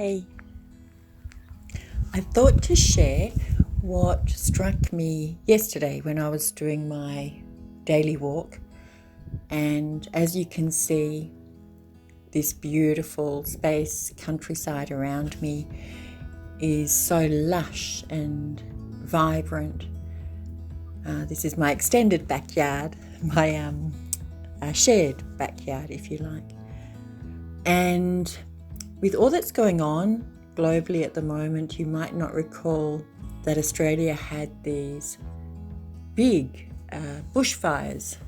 Hey, I thought to share what struck me yesterday when I was doing my daily walk, and as you can see, this beautiful space countryside around me is so lush and vibrant. This is my extended backyard, my shared backyard, if you like. And with all that's going on globally at the moment, you might not recall that Australia had these big bushfires,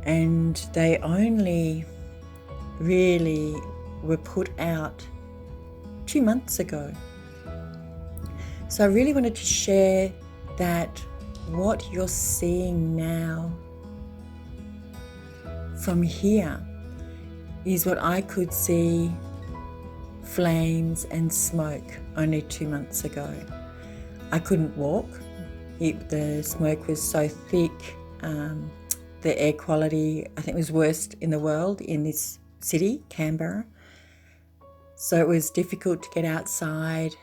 and they only really were put out 2 months ago. So I really wanted to share that what you're seeing now from here is what I could see flames and smoke only 2 months ago. I couldn't walk. The smoke was so thick. The air quality, I think, was worst in the world in this city, Canberra. So it was difficult to get outside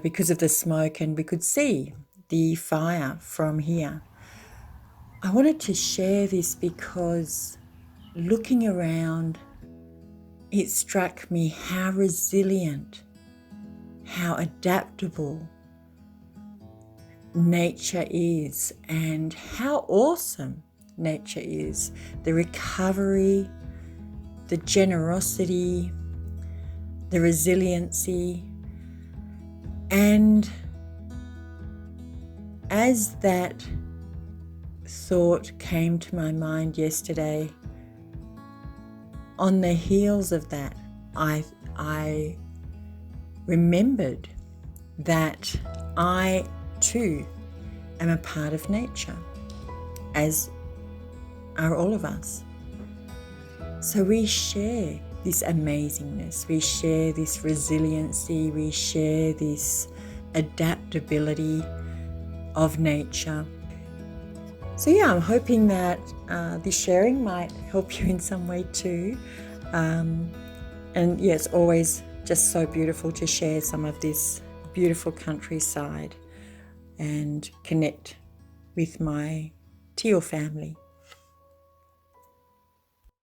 because of the smoke, and we could see the fire from here. I wanted to share this because looking around, it struck me how resilient, how adaptable nature is, and how awesome nature is. The recovery, the generosity, the resiliency. And as that thought came to my mind yesterday, on the heels of that, I remembered that I too am a part of nature, as are all of us. So we share this amazingness, we share this resiliency, we share this adaptability of nature. So yeah, I'm hoping that this sharing might help you in some way too. And yeah, it's always just so beautiful to share some of this beautiful countryside and connect with my teal family.